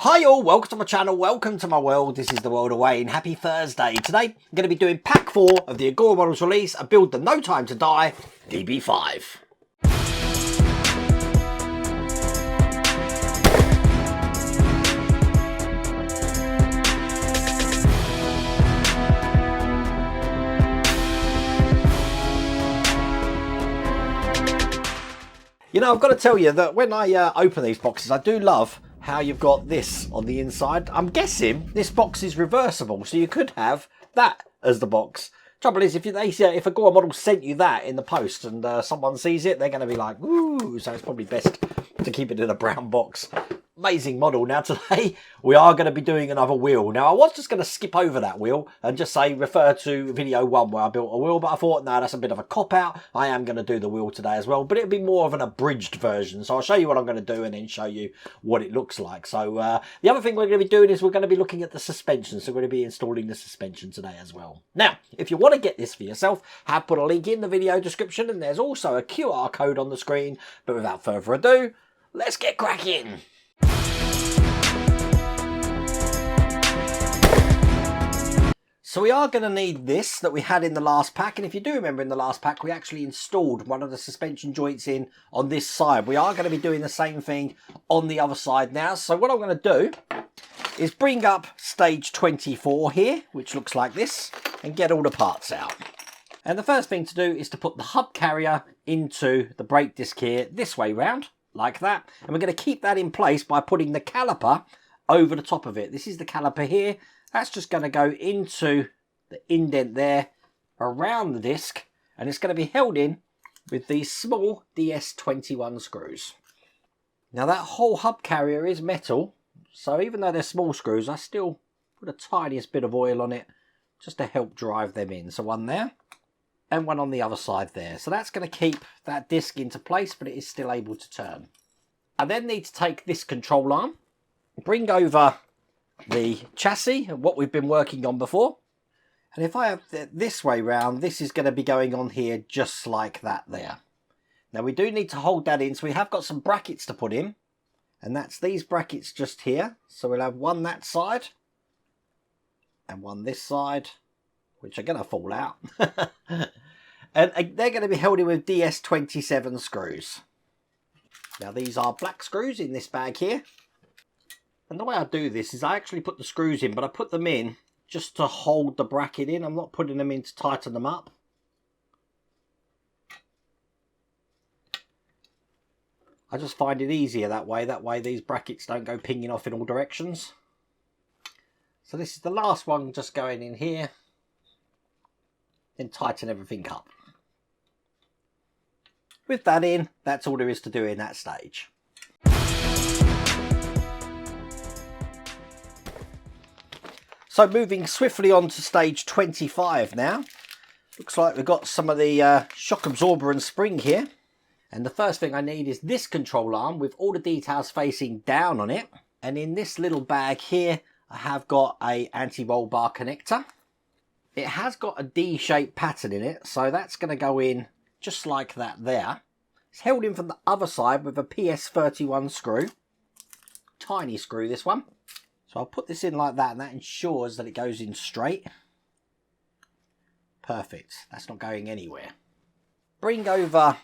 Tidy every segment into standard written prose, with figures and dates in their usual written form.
Hi all, welcome to my channel, welcome to my world. This is the world of Wayne. Happy Thursday. Today I'm going to be doing pack 4 of the Agora Models release, a build the No Time to Die DB5. You know, I've got to tell you that when I open these boxes, I do love how you've got this on the inside. I'm guessing this box is reversible, so you could have that as the box. Trouble is, if Agora Models sent you that in the post and someone sees it, they're going to be like, ooh, so it's probably best to keep it in a brown box. Amazing model. Now today we are going to be doing another wheel. Now I was just going to skip over that wheel and just say refer to video 1 where I built a wheel, but I thought no, that's a bit of a cop out. I am going to do the wheel today as well, but it'll be more of an abridged version. So I'll show you what I'm going to do and then show you what it looks like. So the other thing we're going to be doing is we're going to be looking at the suspension. So we're going to be installing the suspension today as well. Now if you want to get this for yourself, I have put a link in the video description and there's also a QR code on the screen. But without further ado, let's get cracking. So we are going to need this that we had in the last pack, and if you do remember in the last pack we actually installed one of the suspension joints in on this side. We are going to be doing the same thing on the other side now. So what I'm going to do is bring up stage 24 here, which looks like this, and get all the parts out. And the first thing to do is to put the hub carrier into the brake disc here this way round, like that. And we're going to keep that in place by putting the caliper over the top of it. This is the caliper here. That's just going to go into the indent there around the disc, and it's going to be held in with these small DS21 screws. Now that whole hub carrier is metal, so even though they're small screws, I still put a tiniest bit of oil on it just to help drive them in. So one there and one on the other side there. So that's going to keep that disc into place, but it is still able to turn. I then need to take this control arm, bring over the chassis and what we've been working on before, and if I have it this way round, this is going to be going on here just like that there. Now we do need to hold that in, so we have got some brackets to put in, and that's these brackets just here. So we'll have one that side and one this side, which are going to fall out. And they're going to be held in with DS27 screws. Now these are black screws in this bag here. And the way I do this is I actually put the screws in, but I put them in just to hold the bracket in. I'm not putting them in to tighten them up. I just find it easier that way. That way these brackets don't go pinging off in all directions. So this is the last one just going in here. Then tighten everything up. With that in, that's all there is to do in that stage. So moving swiftly on to stage 25 now. Looks like we've got some of the shock absorber and spring here. And the first thing I need is this control arm with all the details facing down on it. And in this little bag here, I have got a anti-roll bar connector. It has got a D-shaped pattern in it, so that's going to go in just like that there. It's held in from the other side with a PS31 screw. Tiny screw, this one. So I'll put this in like that, and that ensures that it goes in straight. Perfect. That's not going anywhere. Bring over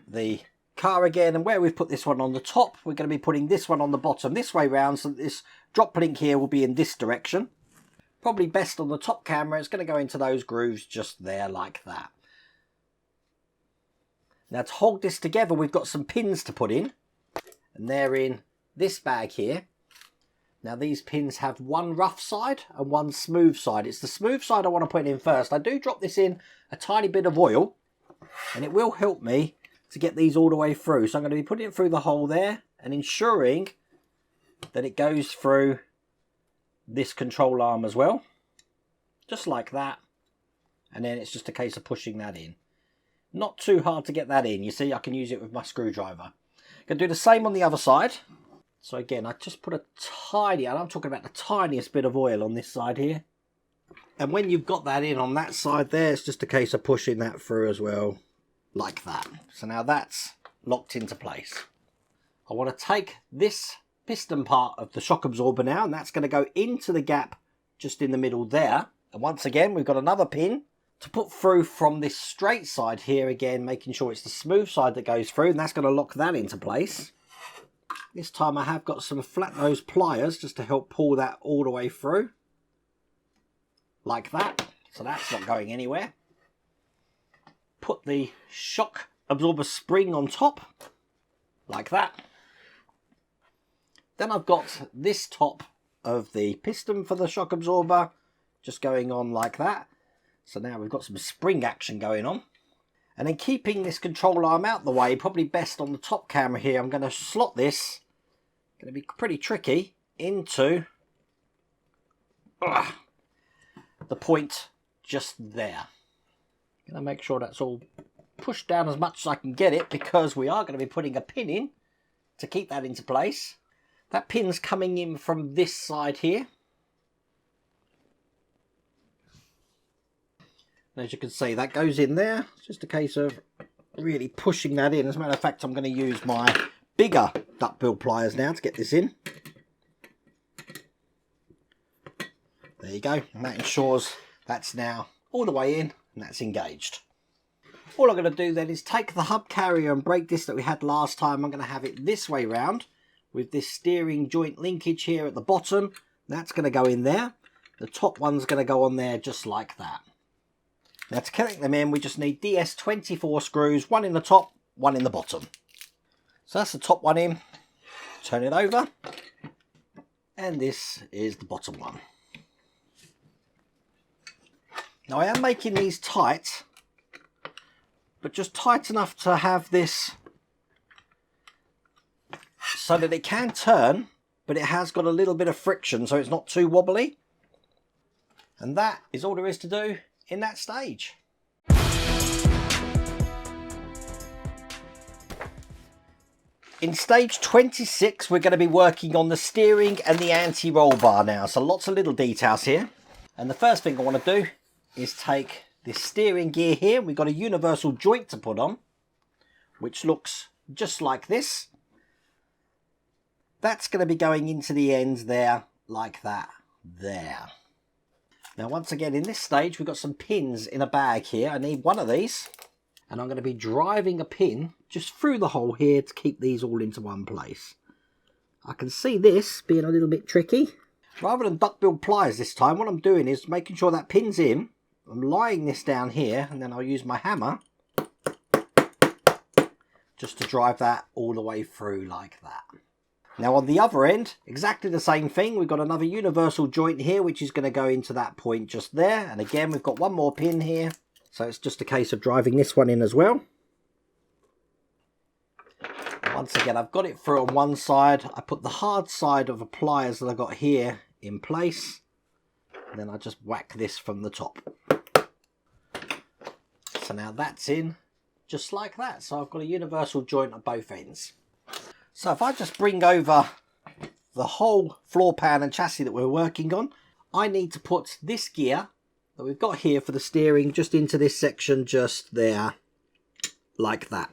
the car again, and where we've put this one on the top, we're going to be putting this one on the bottom this way round, so that this drop link here will be in this direction. Probably best on the top camera. It's going to go into those grooves just there like that. Now to hold this together, we've got some pins to put in, and they're in this bag here. Now these pins have one rough side and one smooth side. It's the smooth side I want to put in first. I do drop this in a tiny bit of oil, and it will help me to get these all the way through. So I'm going to be putting it through the hole there and ensuring that it goes through this control arm as well. Just like that. And then it's just a case of pushing that in. Not too hard to get that in. You see, I can use it with my screwdriver. I'm going to do the same on the other side. So again, I just put a tiny, and I'm talking about the tiniest bit of oil on this side here. And when you've got that in on that side there, it's just a case of pushing that through as well, like that. So now that's locked into place. I want to take this piston part of the shock absorber now, and that's going to go into the gap just in the middle there. And once again, we've got another pin to put through from this straight side here, again making sure it's the smooth side that goes through, and that's going to lock that into place. This time I have got some flat nose pliers just to help pull that all the way through, like that, so that's not going anywhere. Put the shock absorber spring on top, like that. Then I've got this top of the piston for the shock absorber just going on like that. So now we've got some spring action going on. And then keeping this control arm out the way, probably best on the top camera here, I'm going to slot this, going to be pretty tricky, into the point just there. Going to make sure that's all pushed down as much as I can get it, because we are going to be putting a pin in to keep that into place. That pin's coming in from this side here. And as you can see, that goes in there. It's just a case of really pushing that in. As a matter of fact, I'm going to use my bigger duckbill pliers now to get this in. There you go. And that ensures that's now all the way in and that's engaged. All I'm going to do then is take the hub carrier and brake disc that we had last time. I'm going to have it this way round with this steering joint linkage here at the bottom. That's going to go in there. The top one's going to go on there just like that. Now to connect them in, we just need DS24 screws, one in the top, one in the bottom. So that's the top one in. Turn it over. And this is the bottom one. Now I am making these tight, but just tight enough to have this so that it can turn, but it has got a little bit of friction so it's not too wobbly. And that is all there is to do in that stage. In stage 26, we're going to be working on the steering and the anti-roll bar now. So lots of little details here. And the first thing I want to do is take this steering gear here. We've got a universal joint to put on, which looks just like this. That's going to be going into the ends there, like that, there. Now once again, in this stage, we've got some pins in a bag here. I need one of these, and I'm going to be driving a pin just through the hole here to keep these all into one place. I can see this being a little bit tricky. Rather than duckbill pliers this time, what I'm doing is making sure that pin's in. I'm lying this down here, and then I'll use my hammer just to drive that all the way through like that. Now on the other end, exactly the same thing. We've got another universal joint here, which is going to go into that point just there. And again, we've got one more pin here. So it's just a case of driving this one in as well. Once again, I've got it through on one side. I put the hard side of the pliers that I got here in place. And then I just whack this from the top. So now that's in just like that. So I've got a universal joint at both ends. So if I just bring over the whole floor pan and chassis that we're working on, I need to put this gear that we've got here for the steering just into this section just there, like that.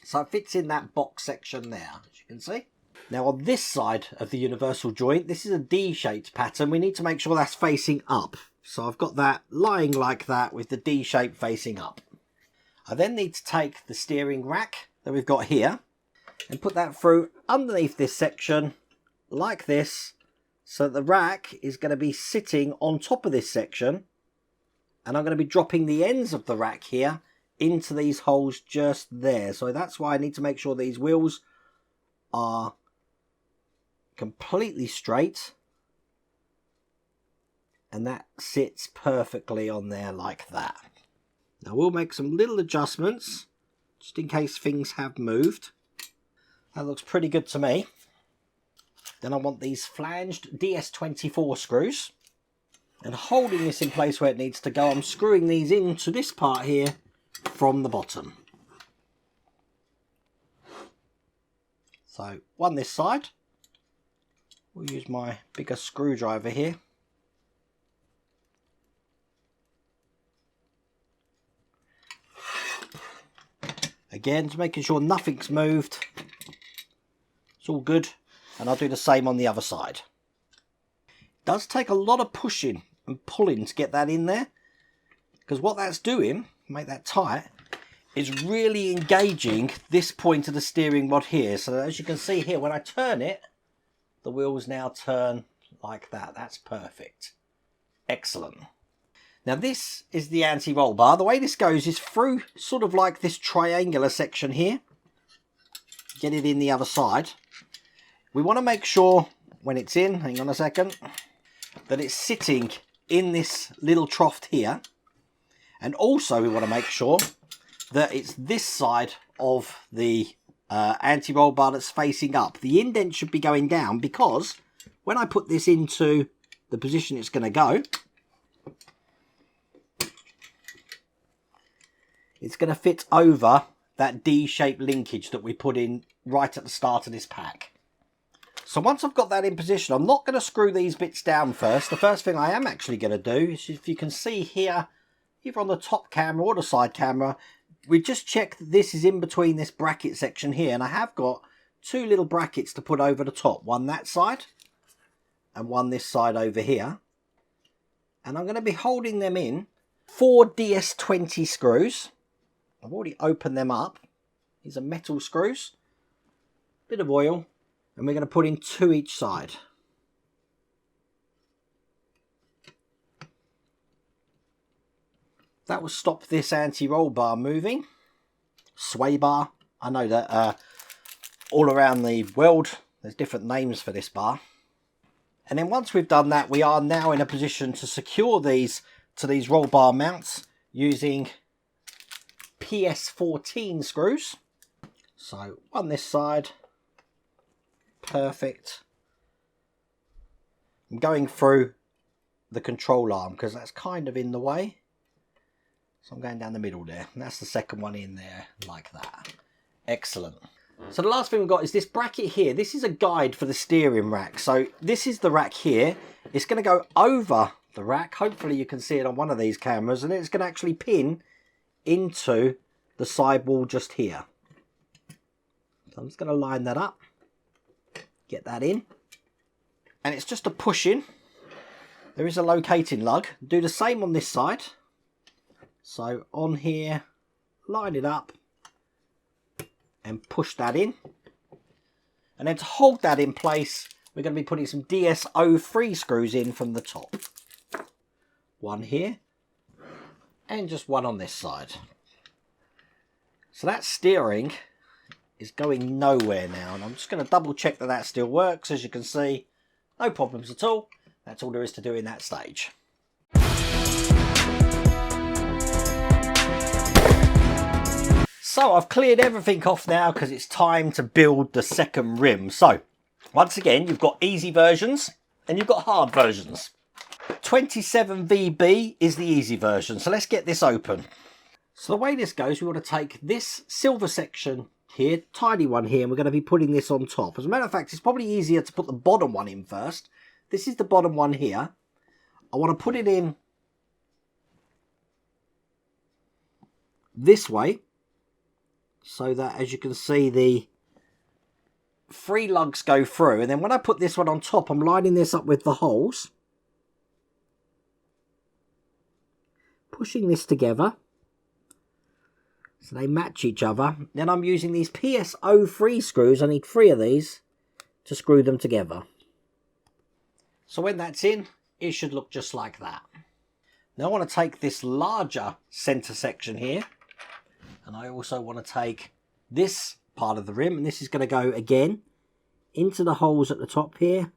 So it fits in that box section there, as you can see. Now on this side of the universal joint, this is a D-shaped pattern. We need to make sure that's facing up. So I've got that lying like that with the D shape facing up. I then need to take the steering rack that we've got here and put that through underneath this section like this, so the rack is going to be sitting on top of this section, and I'm going to be dropping the ends of the rack here into these holes just there. So that's why I need to make sure these wheels are completely straight, and that sits perfectly on there like that. Now we'll make some little adjustments just in case things have moved. That looks pretty good to me. Then I want these flanged DS24 screws, and holding this in place where it needs to go, I'm screwing these into this part here from the bottom. So one this side. We'll use my bigger screwdriver here. Again, just making sure nothing's moved. It's all good. and I'll do the same on the other side. It does take a lot of pushing and pulling to get that in there, because what that's doing, make that tight, is really engaging this point of the steering rod here. So as you can see here, when I turn it, the wheels now turn like that. That's perfect. Excellent. Now this is the anti-roll bar. The way this goes is through sort of like this triangular section here. Get it in the other side. We want to make sure when it's in, hang on a second, that it's sitting in this little trough here. And also we want to make sure that it's this side of the anti-roll bar that's facing up. The indent should be going down, because when I put this into the position it's going to go, it's going to fit over that D-shaped linkage that we put in right at the start of this pack. So once I've got that in position, I'm not going to screw these bits down first. The first thing I am actually going to do is, if you can see here, either on the top camera or the side camera, we just check that this is in between this bracket section here. And I have got two little brackets to put over the top. One that side and one this side over here. And I'm going to be holding them in 4 DS20 screws. I've already opened them up. These are metal screws. Bit of oil. And we're going to put in 2 each side. That will stop this anti-roll bar moving. Sway bar. I know that all around the world there's different names for this bar. And then once we've done that, we are now in a position to secure these to these roll bar mounts using PS14 screws. So on this side. Perfect. I'm going through the control arm because that's kind of in the way. So I'm going down the middle there. And that's the second one in there, like that. Excellent. So the last thing we've got is this bracket here. This is a guide for the steering rack. So this is the rack here. It's going to go over the rack. Hopefully you can see it on one of these cameras. And it's going to actually pin into the sidewall just here. So I'm just going to line that up. Get that in. And it's just a push in. There is a locating lug. Do the same on this side. So on here, line it up and push that in. And then to hold that in place, we're going to be putting some DS03 screws in from the top. One here and just one on this side. So that steering is going nowhere now, and I'm just going to double check that that still works. As you can see, no problems at all. That's all there is to do in that stage. So I've cleared everything off now because it's time to build the second rim. So once again, you've got easy versions and you've got hard versions. 27VB is the easy version. So let's get this open. So the way this goes, we want to take this silver section here, tiny one here, and we're going to be putting this on top. As a matter of fact, it's probably easier to put the bottom one in first. This is the bottom one here. I want to put it in this way, so that, as you can see, the 3 lugs go through. And then when I put this one on top, I'm lining this up with the holes, pushing this together so they match each other. Then I'm using these PS03 screws. I need 3 of these to screw them together. So when that's in, it should look just like that. Now I want to take this larger center section here, and I also want to take this part of the rim, and this is going to go again into the holes at the top here.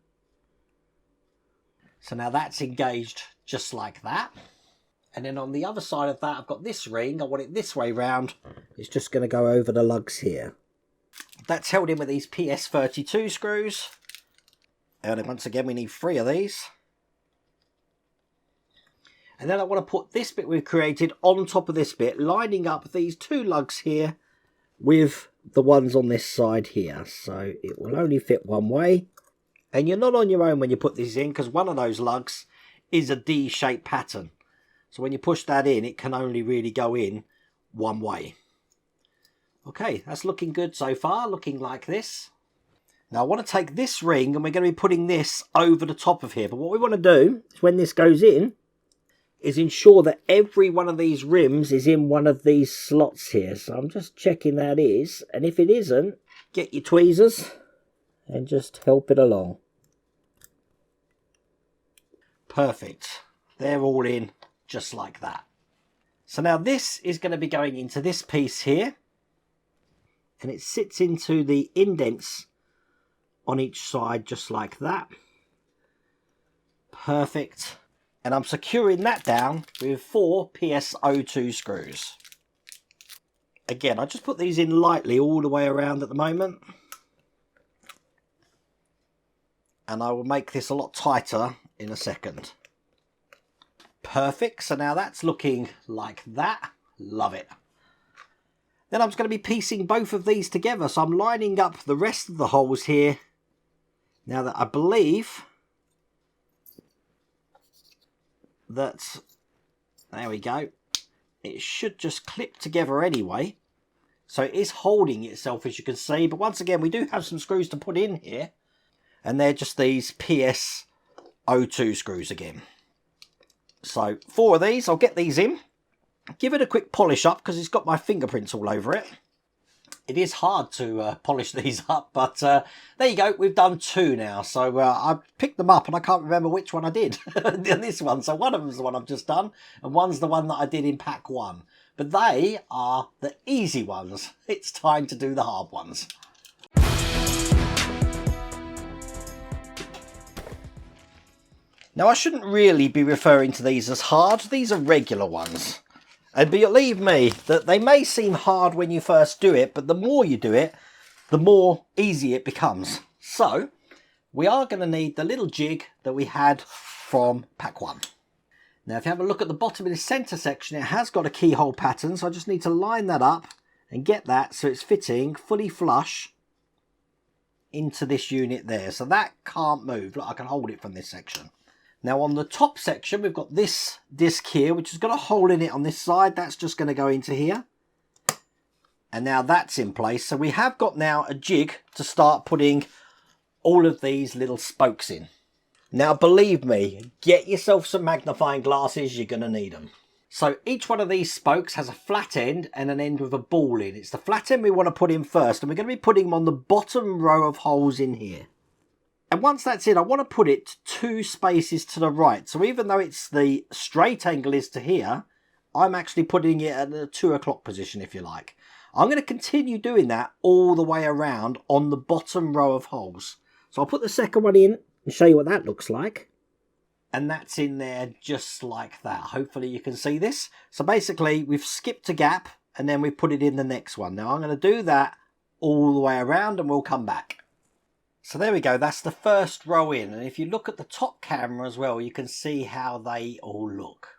So now that's engaged just like that. And then on the other side of that, I've got this ring. I want it this way round. It's just going to go over the lugs here. That's held in with these PS32 screws. And then once again, we need 3 of these. And then I want to put this bit we've created on top of this bit, lining up these 2 lugs here with the ones on this side here. So it will only fit one way. And you're not on your own when you put these in, because one of those lugs is a D-shaped pattern. So when you push that in, it can only really go in one way. Okay, that's looking good so far, looking like this. Now I want to take this ring and we're going to be putting this over the top of here. But what we want to do is when this goes in, is ensure that every one of these rims is in one of these slots here. So I'm just checking that is. And if it isn't, get your tweezers and just help it along. Perfect. They're all in just like that. So now this is going to be going into this piece here. And it sits into the indents on each side just like that. Perfect. And I'm securing that down with 4 PS02 screws. Again, I just put these in lightly all the way around at the moment. And I will make this a lot tighter in a second. Perfect. So now that's looking like that. Love it. Then I'm just going to be piecing both of these together. So I'm lining up the rest of the holes here. Now that I believe that, there we go, it should just clip together anyway. So it is holding itself, as you can see. But once again, we do have some screws to put in here. And they're just these PS02 screws again. So 4 of these, I'll get these in. Give it a quick polish up because it's got my fingerprints all over it. It is hard to polish these up, but there you go. We've done 2 now. So I picked them up and I can't remember which one I did. This one. So one of them is the one I've just done. And one's the one that I did in pack 1. But they are the easy ones. It's time to do the hard ones. Now I shouldn't really be referring to these as hard. These are regular ones. And believe me, that they may seem hard when you first do it, but the more you do it, the more easy it becomes. So, we are going to need the little jig that we had from pack 1. Now, if you have a look at the bottom of the centre section, it has got a keyhole pattern, so I just need to line that up and get that so it's fitting fully flush into this unit there. So that can't move. Look, I can hold it from this section. Now on the top section, we've got this disc here, which has got a hole in it on this side. That's just going to go into here. And now that's in place. So we have got now a jig to start putting all of these little spokes in. Now believe me, get yourself some magnifying glasses. You're going to need them. So each one of these spokes has a flat end and an end with a ball in. It's the flat end we want to put in first. And we're going to be putting them on the bottom row of holes in here. And once that's in, I want to put it 2 spaces to the right. So even though it's the straight angle is to here, I'm actually putting it at the 2 o'clock position, if you like. I'm going to continue doing that all the way around on the bottom row of holes. So I'll put the second one in and show you what that looks like. And that's in there just like that. Hopefully you can see this. So basically we've skipped a gap and then we put it in the next one. Now I'm going to do that all the way around and we'll come back. So there we go, that's the first row in. And if you look at the top camera as well, you can see how they all look.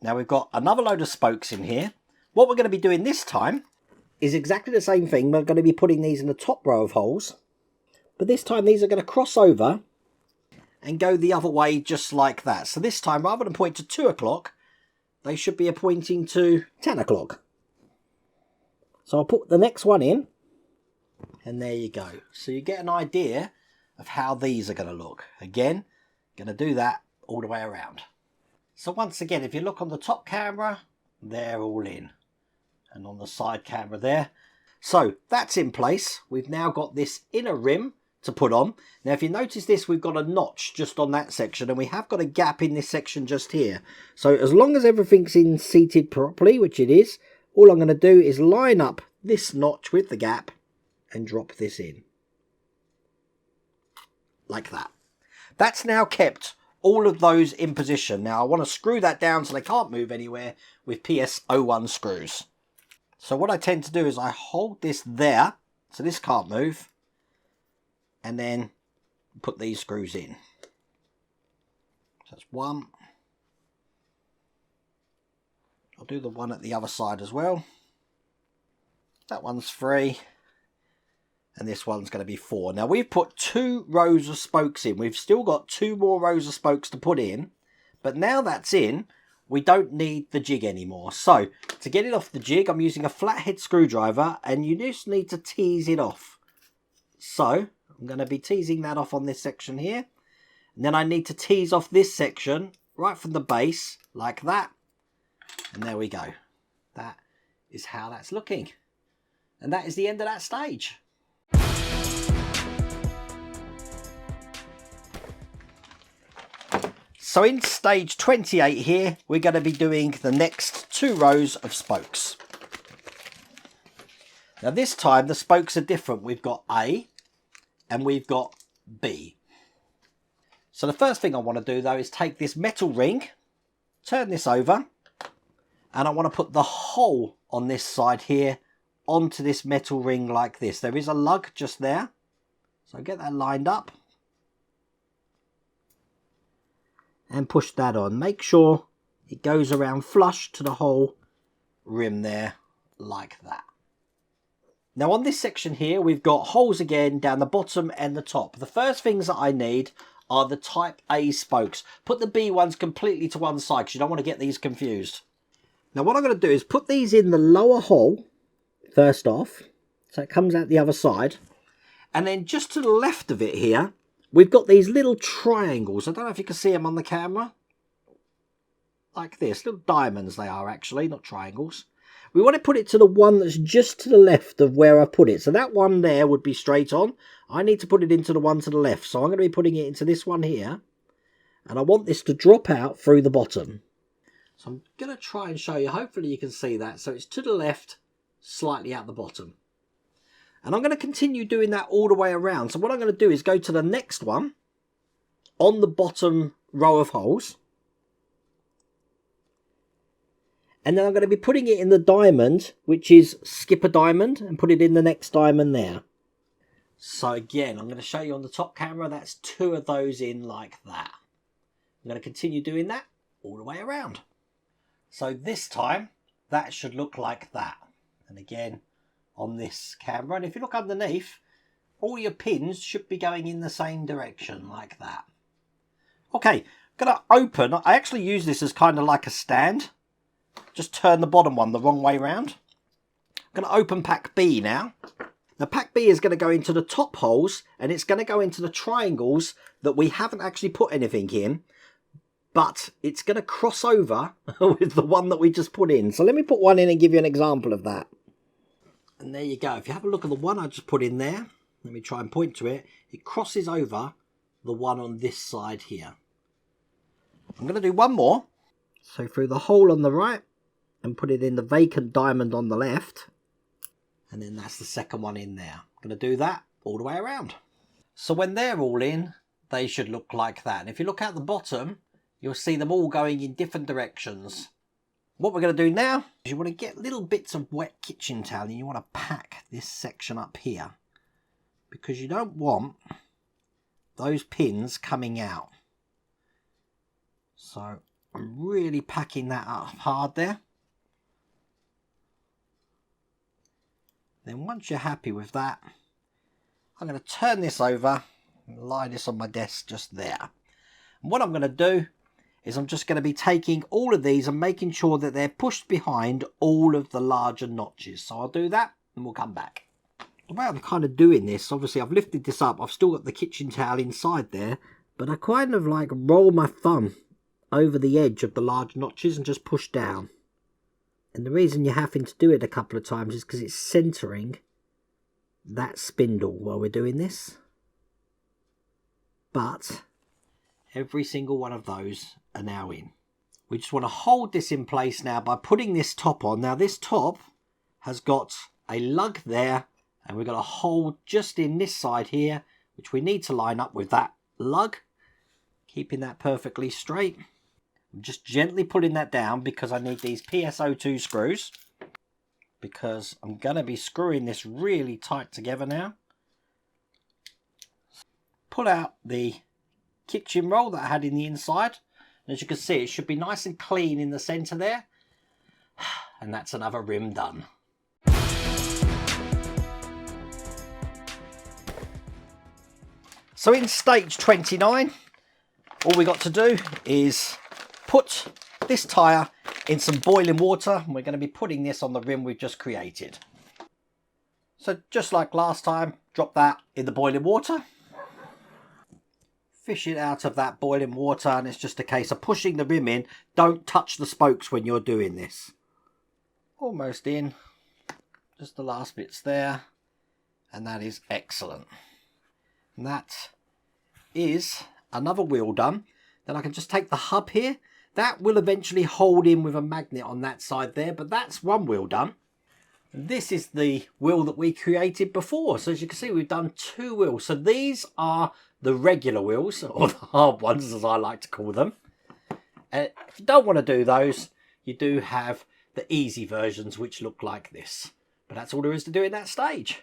Now we've got another load of spokes in here. What we're going to be doing this time is exactly the same thing. We're going to be putting these in the top row of holes. But this time these are going to cross over and go the other way just like that. So this time, rather than point to 2 o'clock, they should be pointing to 10 o'clock. So I'll put the next one in. And there you go. So you get an idea of how these are going to look. Again, going to do that all the way around. So once again, if you look on the top camera, they're all in. And on the side camera there. So that's in place. We've now got this inner rim to put on. Now if you notice this, we've got a notch just on that section. And we have got a gap in this section just here. So as long as everything's in seated properly, which it is, all I'm going to do is line up this notch with the gap. And drop this in like that. That's now kept all of those in position. Now I want to screw that down so they can't move anywhere with PS01 screws. So what I tend to do is I hold this there so this can't move and then put these screws in. So that's one. I'll do the one at the other side as well. That one's 3. And this one's going to be 4. Now we've put 2 rows of spokes in. We've still got 2 more rows of spokes to put in. But now that's in, we don't need the jig anymore. So to get it off the jig, I'm using a flathead screwdriver. And you just need to tease it off. So I'm going to be teasing that off on this section here. And then I need to tease off this section right from the base like that. And there we go. That is how that's looking. And that is the end of that stage. So in stage 28 here, we're going to be doing the next 2 rows of spokes. Now this time the spokes are different. We've got A and we've got B. So the first thing I want to do though is take this metal ring, turn this over, and I want to put the hole on this side here onto this metal ring like this. There is a lug just there. So get that lined up. And push that on. Make sure it goes around flush to the whole rim there like that. Now on this section here we've got holes again down the bottom and the top. The first things that I need are the type A spokes. Put the B ones completely to one side because you don't want to get these confused. Now what I'm going to do is put these in the lower hole first off, so it comes out the other side, and then just to the left of it here we've got these little triangles. I don't know if you can see them on the camera. Like this. Little diamonds they are actually, not triangles. We want to put it to the one that's just to the left of where I put it. So that one there would be straight on. I need to put it into the one to the left. So I'm going to be putting it into this one here. And I want this to drop out through the bottom. So I'm going to try and show you. Hopefully you can see that. So it's to the left, slightly out the bottom. And I'm going to continue doing that all the way around. So what I'm going to do is go to the next one on the bottom row of holes. And then I'm going to be putting it in the diamond, which is skip a diamond, and put it in the next diamond there. So again, I'm going to show you on the top camera, that's 2 of those in like that. I'm going to continue doing that all the way around. So this time, that should look like that. And again, on this camera, and if you look underneath, all your pins should be going in the same direction like that. Okay, I'm going to open. I actually use this as kind of like a stand. Just turn the bottom one the wrong way round. I'm going to open pack B now. Now pack B is going to go into the top holes, and it's going to go into the triangles that we haven't actually put anything in, but it's going to cross over with the one that we just put in. So let me put one in and give you an example of that. And there you go. If you have a look at the one I just put in there, let me try and point to it. It crosses over the one on this side here. I'm going to do one more. So through the hole on the right and put it in the vacant diamond on the left. And then that's the second one in there. I'm going to do that all the way around. So when they're all in, they should look like that. And if you look at the bottom, you'll see them all going in different directions. What we're going to do now is you want to get little bits of wet kitchen towel and you want to pack this section up here. Because you don't want those pins coming out. So I'm really packing that up hard there. Then once you're happy with that, I'm going to turn this over and lie this on my desk just there. And what I'm going to do is I'm just going to be taking all of these and making sure that they're pushed behind all of the larger notches. So I'll do that and we'll come back. The way I'm kind of doing this, obviously I've lifted this up, I've still got the kitchen towel inside there, but I kind of like roll my thumb over the edge of the large notches and just push down. And the reason you're having to do it a couple of times is because it's centering that spindle while we're doing this. But every single one of those are now in. We just want to hold this in place now by putting this top on. Now this top has got a lug there, and we've got a hole just in this side here, which we need to line up with that lug, keeping that perfectly straight. I'm just gently putting that down because I need these PSO2 screws, because I'm going to be screwing this really tight together now. Pull out the kitchen roll that I had in the inside, and as you can see, it should be nice and clean in the center there, and that's another rim done. So in stage 29, all we got to do is put this tyre in some boiling water, and we're going to be putting this on the rim we've just created. So just like last time, drop that in the boiling water. Fish it out of that boiling water, and it's just a case of pushing the rim in. Don't touch the spokes when you're doing this. Almost in. Just the last bits there. And that is excellent. And that is another wheel done. Then I can just take the hub here. That will eventually hold in with a magnet on that side there, but that's one wheel done. And this is the wheel that we created before. So as you can see, we've done 2 wheels. So these are the regular wheels, or the hard ones as I like to call them. And if you don't want to do those, you do have the easy versions which look like this. But that's all there is to do in that stage.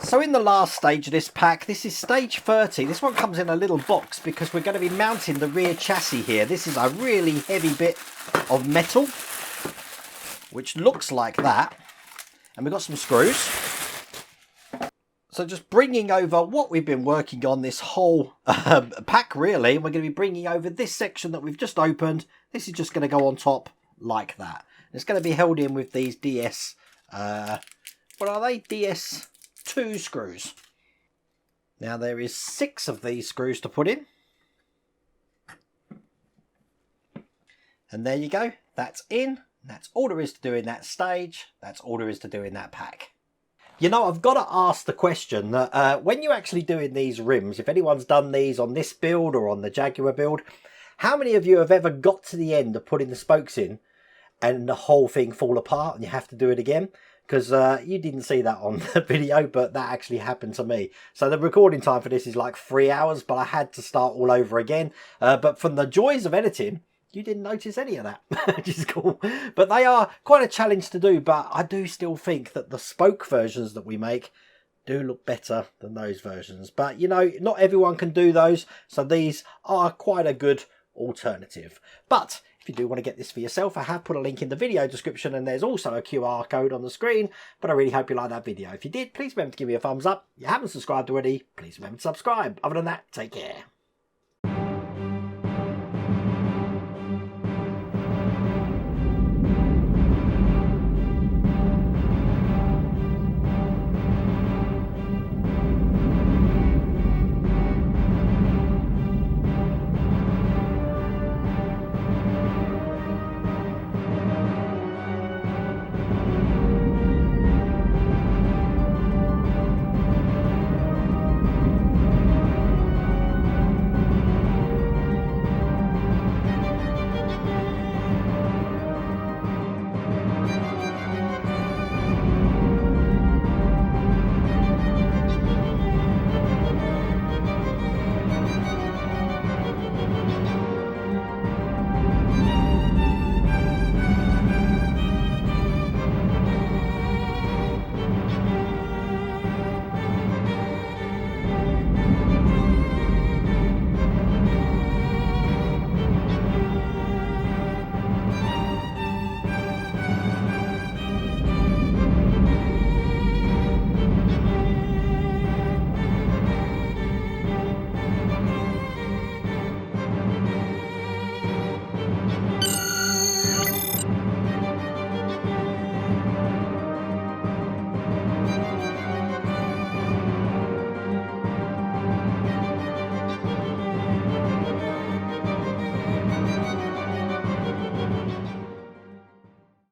So in the last stage of this pack, this is stage 30. This one comes in a little box because we're going to be mounting the rear chassis here. This is a really heavy bit of metal, which looks like that. And we've got some screws. So just bringing over what we've been working on this whole pack really. We're going to be bringing over this section that we've just opened. This is just going to go on top like that. It's going to be held in with these DS, what are they? DS2 screws. Now there is 6 of these screws to put in. And there you go. That's in. That's all there is to do in that stage. That's all there is to do in that pack. You know, I've got to ask the question that when you're actually doing these rims, if anyone's done these on this build or on the Jaguar build, how many of you have ever got to the end of putting the spokes in and the whole thing fall apart and you have to do it again? Because you didn't see that on the video, but that actually happened to me. So the recording time for this is like 3 hours, but I had to start all over again. But from the joys of editing, you didn't notice any of that, which is cool. But they are quite a challenge to do, but I do still think that the spoke versions that we make do look better than those versions. But, you know, not everyone can do those, so these are quite a good alternative. But if you do want to get this for yourself, I have put a link in the video description, and there's also a QR code on the screen. But I really hope you like that video. If you did, please remember to give me a thumbs up. If you haven't subscribed already, please remember to subscribe. Other than that, take care.